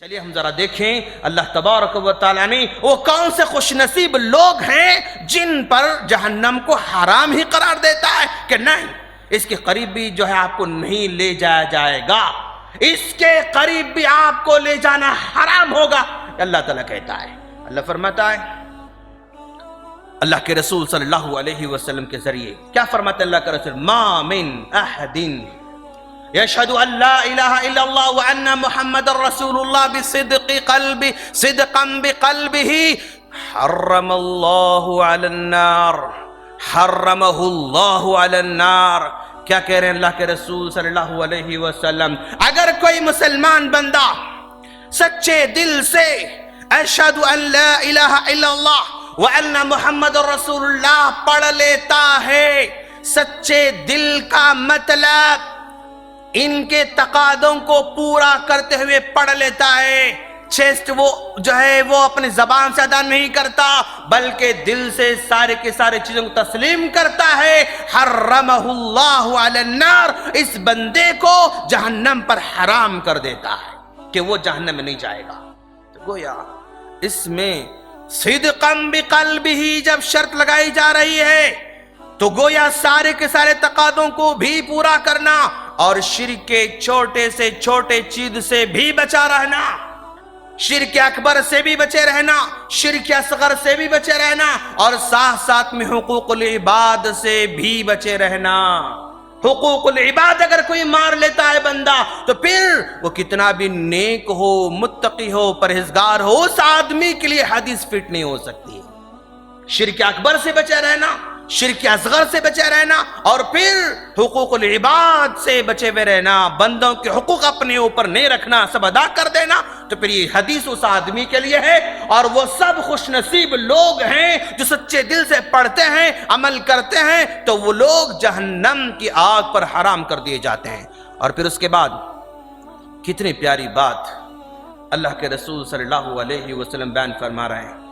چلیے ہم ذرا دیکھیں اللہ تبارک و تعالیٰ نے وہ کون سے خوش نصیب لوگ ہیں جن پر جہنم کو حرام ہی قرار دیتا ہے کہ نہیں اس کے قریب بھی جو ہے آپ کو نہیں لے جایا جائے گا، اس کے قریب بھی آپ کو لے جانا حرام ہوگا۔ اللہ تعالیٰ کہتا ہے، اللہ فرماتا ہے اللہ کے رسول صلی اللہ علیہ وسلم کے ذریعے کیا فرماتا ہے اللہ کا رسول؟ ما من احد یشہد ان لا الہ الا اللہ وان محمد رسول اللہ صدقا بقلبہ حرم اللہ علی النار، حرمہ اللہ علی النار۔ کیا کہہ رہے ہیں اللہ کے رسول صلی اللہ علیہ وسلم؟ اگر کوئی مسلمان بندہ سچے دل سے اشہد ان لا الہ الا اللہ وان محمد رسول اللہ پڑھ لیتا ہے، سچے دل کا مطلب ان کے تقاضوں کو پورا کرتے ہوئے پڑھ لیتا ہے، چیسٹ وہ جو ہے وہ اپنی زبان سے ادا نہیں کرتا بلکہ دل سے سارے کے سارے چیزوں کو تسلیم کرتا ہے، حرمہ اللہ علی النار، اس بندے کو جہنم پر حرام کر دیتا ہے کہ وہ جہنم میں نہیں جائے گا۔ تو گویا اس میں صدقا بقلبہ جب شرط لگائی جا رہی ہے تو گویا سارے کے سارے تقاضوں کو بھی پورا کرنا اور شرک کے چھوٹے سے چھوٹے چیز سے بھی بچا رہنا، شرک اکبر سے بھی بچے رہنا، شرک اصغر سے بھی بچے رہنا، اور ساتھ ساتھ میں حقوق العباد سے بھی بچے رہنا۔ حقوق العباد اگر کوئی مار لیتا ہے بندہ تو پھر وہ کتنا بھی نیک ہو، متقی ہو، پرہیزگار ہو، اس آدمی کے لیے حدیث فٹ نہیں ہو سکتی۔ شرک اکبر سے بچے رہنا، شرک اصغر سے بچے رہنا، اور پھر حقوق العباد سے بچے ہوئے رہنا، بندوں کے حقوق اپنے اوپر نہیں رکھنا، سب ادا کر دینا، تو پھر یہ حدیث اس آدمی کے لیے ہے۔ اور وہ سب خوش نصیب لوگ ہیں جو سچے دل سے پڑھتے ہیں، عمل کرتے ہیں، تو وہ لوگ جہنم کی آگ پر حرام کر دیے جاتے ہیں۔ اور پھر اس کے بعد کتنی پیاری بات اللہ کے رسول صلی اللہ علیہ وسلم بیان فرما رہے ہیں۔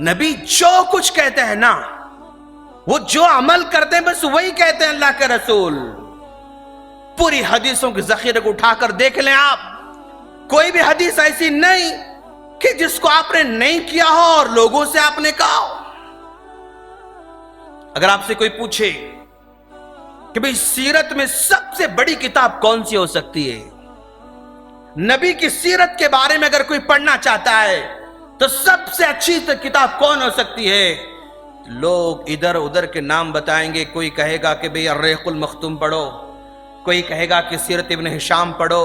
نبی جو کچھ کہتے ہیں نا، وہ جو عمل کرتے ہیں بس وہی کہتے ہیں اللہ کے رسول۔ پوری حدیثوں کے ذخیرے کو اٹھا کر دیکھ لیں آپ، کوئی بھی حدیث ایسی نہیں کہ جس کو آپ نے نہیں کیا ہو اور لوگوں سے آپ نے کہا ہو۔ اگر آپ سے کوئی پوچھے کہ بھئی سیرت میں سب سے بڑی کتاب کون سی ہو سکتی ہے، نبی کی سیرت کے بارے میں اگر کوئی پڑھنا چاہتا ہے تو سب سے اچھی کتاب کون ہو سکتی ہے؟ لوگ ادھر ادھر کے نام بتائیں گے، کوئی کہے گا کہ بھئی الرحیق المختوم پڑھو، کوئی کہے گا کہ سیرت ابن ہشام پڑھو،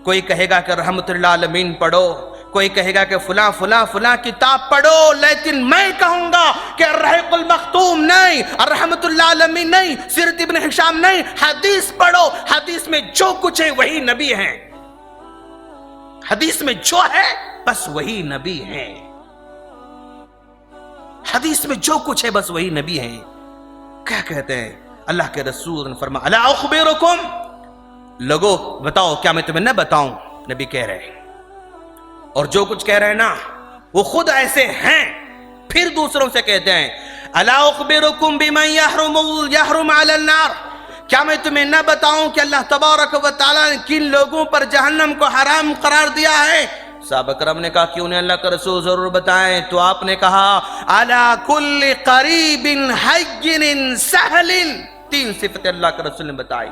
کوئی کہے گا کہ رحمت اللہ عالمین پڑھو، کوئی کہے گا کہ فلاں فلاں فلاں کتاب پڑھو، لیکن میں کہوں گا کہ الرحیق المختوم نہیں، رحمت اللہ عالمین نہیں، سیرت ابن ہشام نہیں، حدیث پڑھو۔ حدیث میں جو کچھ ہے وہی نبی ہیں، حدیث میں جو ہے بس وہی نبی ہیں، حدیث میں جو کچھ ہے بس وہی نبی ہیں۔ کیا کہتے ہیں اللہ کے رسول نے فرمایا الا اخبرکم، لوگوں بتاؤ کیا میں تمہیں نہ بتاؤں؟ نبی کہہ رہے ہیں، اور جو کچھ کہہ رہے ہیں نا وہ خود ایسے ہیں، پھر دوسروں سے کہتے ہیں الا اخبرکم بمن یحرم علی النار، کیا میں تمہیں نہ بتاؤں کہ اللہ تبارک و تعالیٰ نے کن لوگوں پر جہنم کو حرام قرار دیا ہے؟ صحابہ کرام نے کہا کیوں نہیں اللہ کا رسول ضرور بتائیں، تو آپ نے کہا علی کل قریب حین سہل، تین صفتیں اللہ کے رسول نے بتائی۔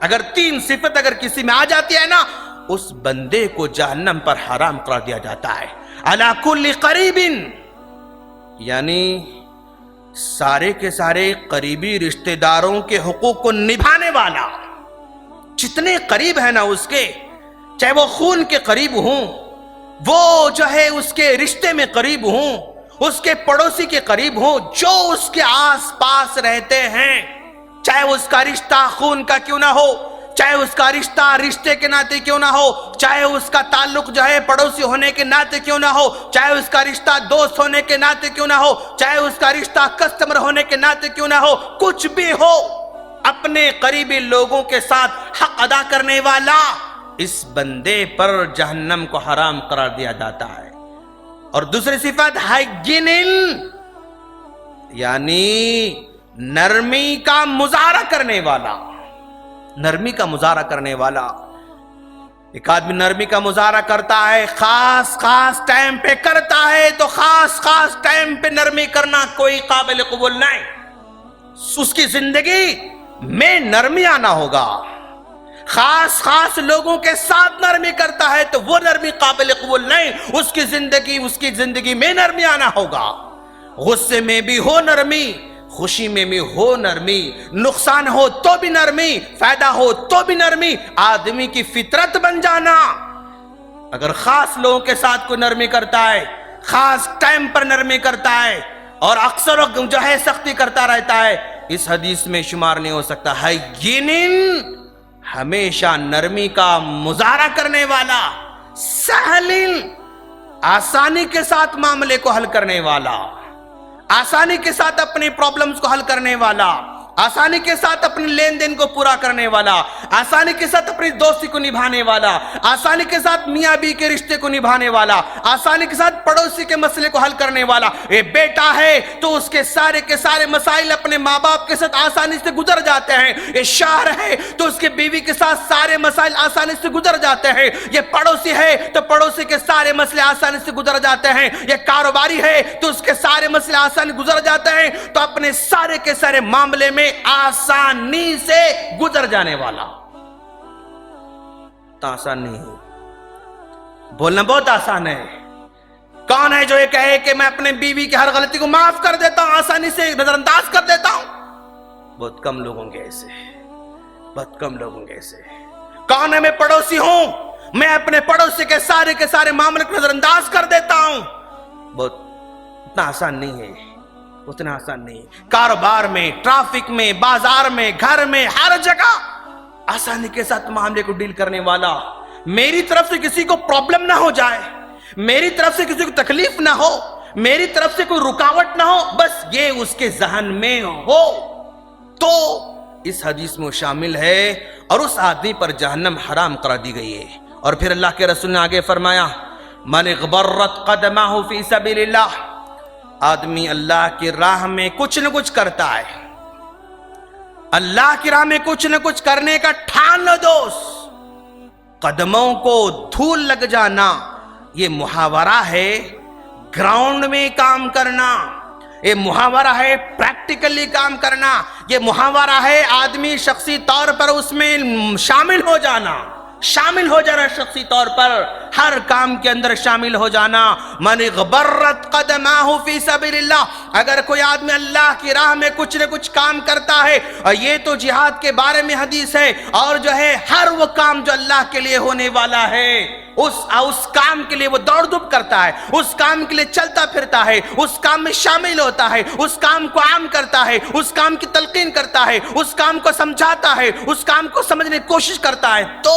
اگر تین صفت اگر کسی میں آ جاتی ہے نا اس بندے کو جہنم پر حرام قرار دیا جاتا ہے۔ علی کل قریب یعنی سارے کے سارے قریبی رشتہ داروں کے حقوق کو نبھانے والا، جتنے قریب ہے نا اس کے، چاہے وہ خون کے قریب ہوں، وہ جو ہے اس کے رشتے میں قریب ہوں، اس کے پڑوسی کے قریب ہوں، جو اس کے آس پاس رہتے ہیں، چاہے اس کا رشتہ خون کا کیوں نہ ہو، چاہے اس کا رشتہ رشتے کے ناطے کیوں نہ ہو، چاہے اس کا تعلق جو ہے پڑوسی ہونے کے ناطے کیوں نہ ہو، چاہے اس کا رشتہ دوست ہونے کے ناطے کیوں نہ ہو، چاہے اس کا رشتہ کسٹمر ہونے کے ناطے کیوں نہ ہو، کچھ بھی ہو، اپنے قریبی لوگوں کے ساتھ حق ادا کرنے والا، اس بندے پر جہنم کو حرام قرار دیا جاتا ہے۔ اور دوسری صفت حین، یعنی نرمی کا مظاہرہ کرنے والا، نرمی کا مظاہرہ کرنے والا، ایک آدمی نرمی کا مظاہرہ کرتا ہے، خاص خاص ٹائم پہ کرتا ہے، تو خاص خاص ٹائم پہ نرمی کرنا کوئی قابل قبول نہیں. اس کی زندگی میں نرمی آنا ہوگا. خاص خاص لوگوں کے ساتھ نرمی کرتا ہے تو وہ نرمی قابل قبول نہیں. اس کی زندگی میں نرمی آنا ہوگا. غصے میں بھی ہو نرمی، خوشی میں بھی ہو نرمی، نقصان ہو تو بھی نرمی، فائدہ ہو تو بھی نرمی. آدمی کی فطرت بن جانا. اگر خاص لوگوں کے ساتھ کوئی نرمی کرتا ہے، خاص ٹائم پر نرمی کرتا ہے اور اکثر جو ہے سختی کرتا رہتا ہے، اس حدیث میں شمار نہیں ہو سکتا. یقیناً ہمیشہ نرمی کا مظاہرہ کرنے والا، سہل، آسانی کے ساتھ معاملے کو حل کرنے والا، آسانی کے ساتھ اپنی پرابلمز کو حل کرنے والا، آسانی کے ساتھ اپنے لین دین کو پورا کرنے والا، آسانی کے ساتھ اپنی دوستی کو نبھانے والا، آسانی کے ساتھ میاں بیوی کے رشتے کو نبھانے والا، آسانی کے ساتھ پڑوسی کے مسئلے کو حل کرنے والا. یہ بیٹا ہے تو اس کے سارے مسائل اپنے ماں باپ کے ساتھ آسانی سے گزر جاتے ہیں. یہ شوہر ہے تو اس کے بیوی کے ساتھ سارے مسائل آسانی سے گزر جاتے ہیں. یہ پڑوسی ہے تو پڑوسی کے سارے مسئلے آسانی سے گزر جاتے ہیں. یہ کاروباری ہے تو اس کے سارے مسئلے آسانی گزر جاتے ہیں. تو اپنے سارے کے سارے معاملے میں آسانی سے گزر جانے والا. تو آسان نہیں ہے، بولنا بہت آسان ہے. کون ہے جو یہ کہے کہ میں اپنے بیوی کی ہر غلطی کو معاف کر دیتا ہوں، آسانی سے نظر انداز کر دیتا ہوں؟ بہت کم لوگوں کے ایسے، بہت کم لوگوں کے ایسے. کون ہے میں پڑوسی ہوں، میں اپنے پڑوسی کے سارے معاملے کو نظر انداز کر دیتا ہوں؟ بہت اتنا آسان نہیں ہے، اتنا آسان نہیں. کاروبار میں، ٹرافک میں، بازار میں، گھر میں، ہر جگہ آسانی کے ساتھ معاملے کو ڈیل کرنے والا. میری طرف سے کسی کو پرابلم نہ ہو جائے، میری طرف سے کسی کو تکلیف نہ ہو، میری طرف سے کوئی رکاوٹ نہ ہو، بس یہ اس کے ذہن میں ہو تو اس حدیث میں شامل ہے اور اس آدمی پر جہنم حرام قرار دی گئی ہے. اور پھر اللہ کے رسول نے آگے فرمایا، من اغبرت قدمہ فی سبیل اللہ. آدمی اللہ کی راہ میں کچھ نہ کچھ کرتا ہے، اللہ کی راہ میں کچھ نہ کچھ کرنے کا ٹھان لو دوست. قدموں کو دھول لگ جانا یہ محاورہ ہے. گراؤنڈ میں کام کرنا یہ محاورہ ہے، پریکٹیکلی کام کرنا یہ محاورہ ہے. آدمی شخصی طور پر اس میں شامل ہو جانا شخصی طور پر ہر کام کے اندر شامل ہو جانا. من غبرت قدمہ فی سبیل اللہ. اگر کوئی آدمی اللہ کی راہ میں کچھ نہ کچھ کام کرتا ہے، اور یہ تو جہاد کے بارے میں حدیث ہے، اور جو ہے ہر وہ کام جو اللہ کے لیے ہونے والا ہے اس کام کے لیے وہ دوڑ دھوپ کرتا ہے، اس کام کے لیے چلتا پھرتا ہے، اس کام میں شامل ہوتا ہے، اس کام کو عام کرتا ہے، اس کام کی تلقین کرتا ہے، اس کام کو سمجھاتا ہے، اس کام کو سمجھنے کی کوشش کرتا ہے، تو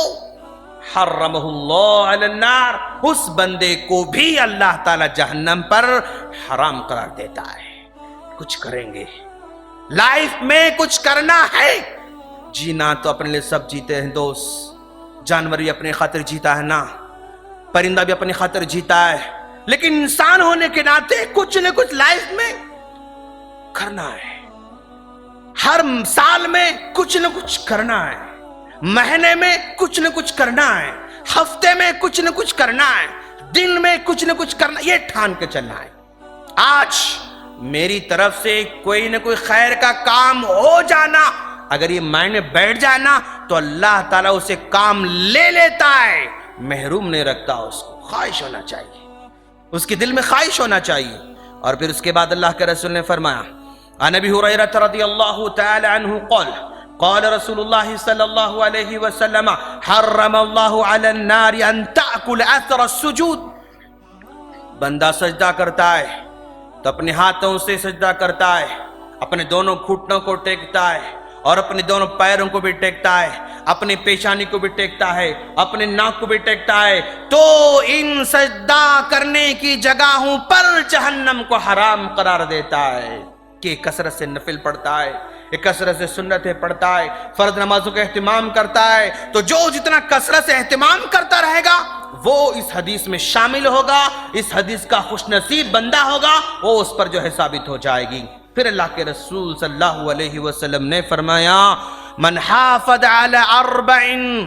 حرمہ اللہ علی النار. اس بندے کو بھی اللہ تعالی جہنم پر حرام قرار دیتا ہے. کچھ کریں گے لائف میں، کچھ کرنا ہے. جینا تو اپنے لیے سب جیتے ہیں دوست. جانور بھی اپنی خاطر جیتا ہے نا، پرندہ بھی اپنی خاطر جیتا ہے، لیکن انسان ہونے کے ناطے کچھ نہ کچھ لائف میں کرنا ہے. ہر سال میں کچھ نہ کچھ کرنا ہے، مہینے میں کچھ نہ کچھ کرنا ہے، ہفتے میں کچھ نہ کچھ کرنا ہے، دن میں کچھ نہ کچھ کرنا. یہ ٹھان کے چلنا ہے. آج میری طرف سے کوئی نہ کوئی خیر کا کام ہو جانا، اگر یہ مائنڈ میں بیٹھ جانا تو اللہ تعالیٰ اسے کام لے لیتا ہے، محروم نہیں رکھتا. اس کو خواہش ہونا چاہیے، اس کے دل میں خواہش ہونا چاہیے. اور پھر اس کے بعد اللہ کے رسول نے فرمایا، عن ابی ہریرہ رضی اللہ تعالی عنہ قال قال رسول اللہ صلی اللہ علیہ وسلم حرم اللہ علی النار ان تأکل اثر السجود. بندہ سجدہ کرتا ہے تو اپنے ہاتھوں سے سجدہ کرتا ہے، اپنے دونوں گھٹنوں کو ٹیکتا ہے اور اپنے دونوں پیروں کو بھی ٹیکتا ہے، اپنی پیشانی کو بھی ٹیکتا ہے، اپنے ناک کو بھی ٹیکتا ہے، تو ان سجدہ کرنے کی جگہوں پر جہنم کو حرام قرار دیتا ہے. کہ کثرت سے نفل پڑھتا ہے، ایک کثرت سے سنتیں پڑھتا ہے، فرض نمازوں کا اہتمام کرتا ہے، تو جو جتنا کثرت سے اہتمام کرتا رہے گا وہ اس حدیث میں شامل ہوگا، اس حدیث کا خوش نصیب بندہ ہوگا، وہ اس پر جو ہے ثابت ہو جائے گی. پھر اللہ کے رسول صلی اللہ علیہ وسلم نے فرمایا، من حافظ علی 4،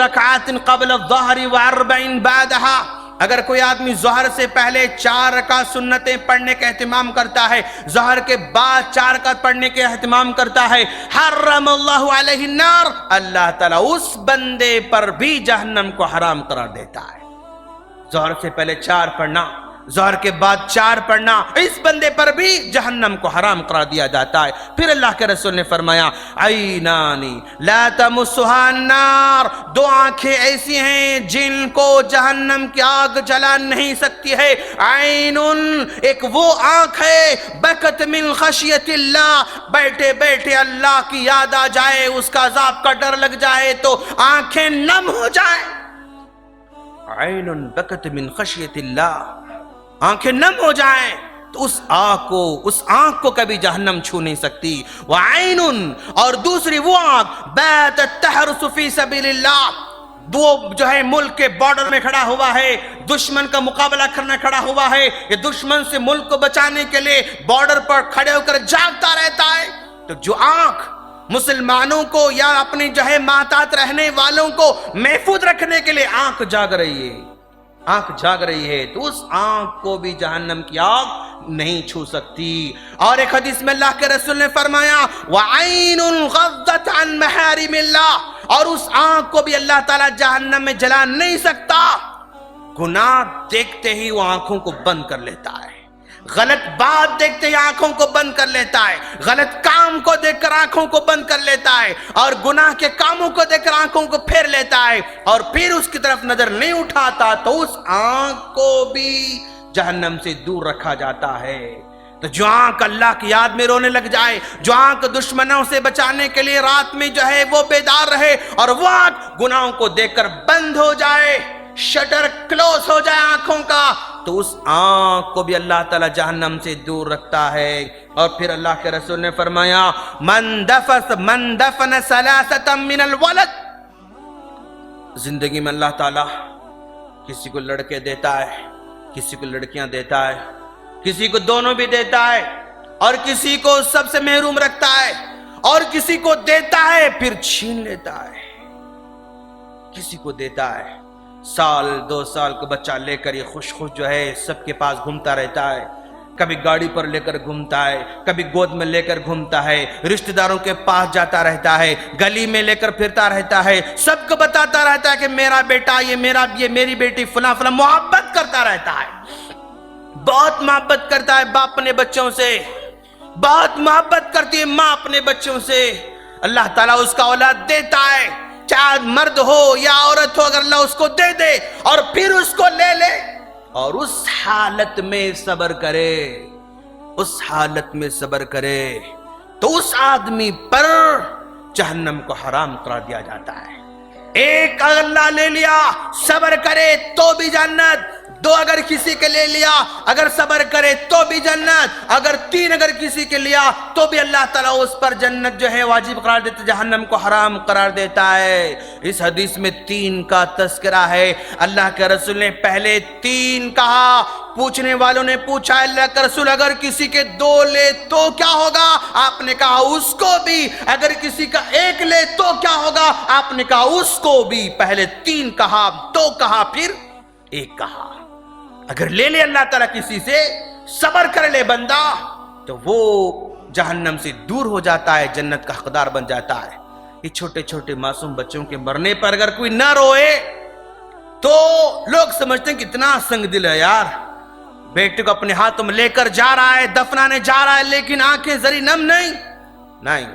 رکعات قبل الظہر و40 بعدها، اگر کوئی آدمی ظہر سے پہلے 4 رکعت سنتیں پڑھنے کا اہتمام کرتا ہے، ظہر کے بعد 4 رکعت پڑھنے کا اہتمام کرتا ہے، حرم اللہ علیہ النار، اللہ تعالیٰ اس بندے پر بھی جہنم کو حرام قرار دیتا ہے۔ ظہر سے پہلے 4 پڑھنا، ظہر کے بعد 4 پڑھنا، اس بندے پر بھی جہنم کو حرام قرار دیا جاتا ہے۔ پھر اللہ کے رسول نے فرمایا عینانی لا تمسها النار، 2 آنکھیں ایسی ہیں جن کو جہنم کی آگ جلا نہیں سکتی ہے۔ عین، ایک وہ آنکھ ہے بکت من خشیت اللہ، بیٹھے بیٹھے اللہ کی یاد آ جائے، اس کا عذاب کا ڈر لگ جائے تو آنکھیں نم ہو جائیں۔ عین بکت من خشیت اللہ، آنکھیں نم ہو جائیں تو اس آنکھ کو کبھی جہنم چھو نہیں سکتی۔ وعین، اور دوسری وہ آنکھ باتت تحرس فی سبیل اللہ، وہ جو ہے ملک کے بارڈر میں کھڑا ہوا ہے، دشمن کا مقابلہ کرنا کھڑا ہوا ہے، یہ دشمن سے ملک کو بچانے کے لیے بارڈر پر کھڑے ہو کر جاگتا رہتا ہے۔ تو جو آنکھ مسلمانوں کو یا اپنی جو ہے محتاط رہنے والوں کو محفوظ رکھنے کے لیے آنکھ جاگ رہی ہے، تو اس آنکھ کو بھی جہنم کی آگ نہیں چھو سکتی۔ اور ایک حدیث میں اللہ کے رسول نے فرمایا وَعَيْنٌ غَضَّتْ عَنْ مَحَارِمِ اللَّهِ، اور اس آنکھ کو بھی اللہ تعالیٰ جہنم میں جلا نہیں سکتا۔ گناہ دیکھتے ہی وہ آنکھوں کو بند کر لیتا ہے، غلط بات دیکھتے ہی آنکھوں کو بند کر لیتا ہے، غلط کام کو دیکھ کر آنکھوں کو بند کر لیتا ہے، اور گناہ کے کاموں کو دیکھ کر آنکھوں کو پھیر لیتا ہے، اور پھر اس کی طرف نظر نہیں اٹھاتا تو اس آنکھ کو بھی جہنم سے دور رکھا جاتا ہے۔ تو جو آنکھ اللہ کی یاد میں رونے لگ جائے، جو آنکھ دشمنوں سے بچانے کے لیے رات میں جو ہے وہ بیدار رہے، اور وہ آنکھ گناہوں کو دیکھ کر بند ہو جائے، شٹر کلوز ہو جائے آنکھوں کا، تو اس آنکھ کو بھی اللہ تعالیٰ جہنم سے دور رکھتا ہے۔ اور پھر اللہ کے رسول نے فرمایا من دفن ثلاثة من الولد، زندگی میں اللہ تعالیٰ کسی کو لڑکے دیتا ہے، کسی کو لڑکیاں دیتا ہے، کسی کو دونوں بھی دیتا ہے، اور کسی کو سب سے محروم رکھتا ہے، اور کسی کو دیتا ہے پھر چھین لیتا ہے، کسی کو دیتا ہے 1-2 سال کا بچہ لے کر یہ خوش جو ہے سب کے پاس گھومتا رہتا ہے، کبھی گاڑی پر لے کر گھومتا ہے، کبھی گود میں لے کر گھومتا ہے، رشتہ داروں کے پاس جاتا رہتا ہے، گلی میں لے کر پھرتا رہتا ہے، سب کو بتاتا رہتا ہے کہ میرا بیٹا، یہ میری بیٹی، فلاں فلاں، محبت کرتا رہتا ہے، بہت محبت کرتا ہے باپ اپنے بچوں سے، بہت محبت کرتی ہے ماں اپنے بچوں سے۔ اللہ تعالیٰ اس کا اولاد دیتا ہے، چاہے مرد ہو یا عورت ہو، اگر اللہ اس کو دے دے اور پھر اس کو لے لے اور اس حالت میں صبر کرے، اس حالت میں صبر کرے، تو اس آدمی پر جہنم کو حرام قرار دیا جاتا ہے۔ ایک اگر اللہ لے لیا صبر کرے تو بھی جنت، 2 اگر کسی کے لے لیا اگر صبر کرے تو بھی جنت، اگر 3 اگر کسی کے لیا تو بھی اللہ تعالیٰ اس پر جنت جو ہے واجب قرار دیتا ہے، جہنم کو حرام قرار دیتا ہے۔ اس حدیث میں 3 کا تذکرہ ہے، اللہ کے رسول نے پہلے 3 کہا، پوچھنے والوں نے پوچھا اللہ کے رسول اگر کسی کے 2 لے تو کیا ہوگا؟ آپ نے کہا اس کو بھی، اگر کسی کا 1 لے تو کیا ہوگا؟ آپ نے کہا اس کو بھی۔ پہلے 3 کہا، 2 کہا، پھر 1 کہا۔ اگر لے لے اللہ تعالیٰ کسی سے، صبر کر لے بندہ، تو وہ جہنم سے دور ہو جاتا ہے، جنت کا حقدار بن جاتا ہے۔ یہ چھوٹے چھوٹے معصوم بچوں کے مرنے پر اگر کوئی نہ روئے تو لوگ سمجھتے ہیں کتنا سنگ دل ہے یار، بیٹے کو اپنے ہاتھوں میں لے کر جا رہا ہے، دفنانے جا رہا ہے، لیکن آنکھیں ذری نم نہیں۔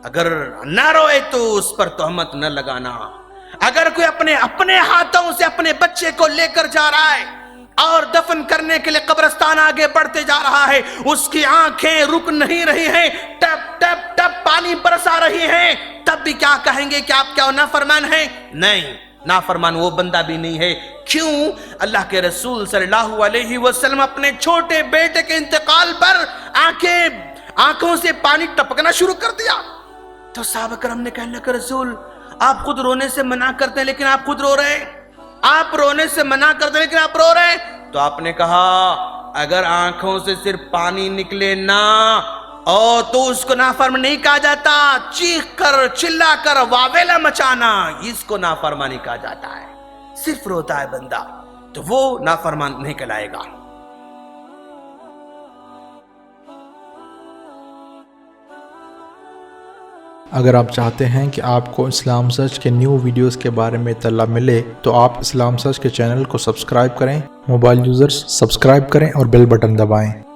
اگر نہ روئے تو اس پر تہمت نہ لگانا۔ اگر کوئی اپنے ہاتھوں سے اپنے بچے کو لے کر جا رہا ہے اور دفن کرنے کے لیے قبرستان آگے بڑھتے جا رہا ہے، اس کی آنکھیں رک نہیں رہی ہیں، ٹپ ٹپ ٹپ پانی برسا رہی ہیں، تب بھی کیا کہیں گے کہ آپ کیا نافرمان ہیں؟ نہیں، نافرمان وہ بندہ بھی نہیں ہے۔ کیوں؟ اللہ کے رسول صلی اللہ علیہ وسلم اپنے چھوٹے بیٹے کے انتقال پر آنکھوں سے پانی ٹپکنا شروع کر دیا، تو صحابہ کرام نے کہا اللہ کے رسول آپ خود رونے سے منع کرتے ہیں لیکن آپ خود رو رہے ہیں، آپ رونے سے منع کرتے ہیں لیکن آپ رو رہے ہیں۔ تو آپ نے کہا اگر آنکھوں سے صرف پانی نکلے نا اور تو اس کو نافرمان نہیں کہا جاتا، چیخ کر چلا کر واویلا مچانا، اس کو نافرمانی کہا جاتا ہے۔ صرف روتا ہے بندہ تو وہ نافرمان نہیں کہلائے گا۔ اگر آپ چاہتے ہیں کہ آپ کو اسلام سرچ کے نیو ویڈیوز کے بارے میں اطلاع ملے تو آپ اسلام سرچ کے چینل کو سبسکرائب کریں، موبائل یوزرز سبسکرائب کریں اور بیل بٹن دبائیں۔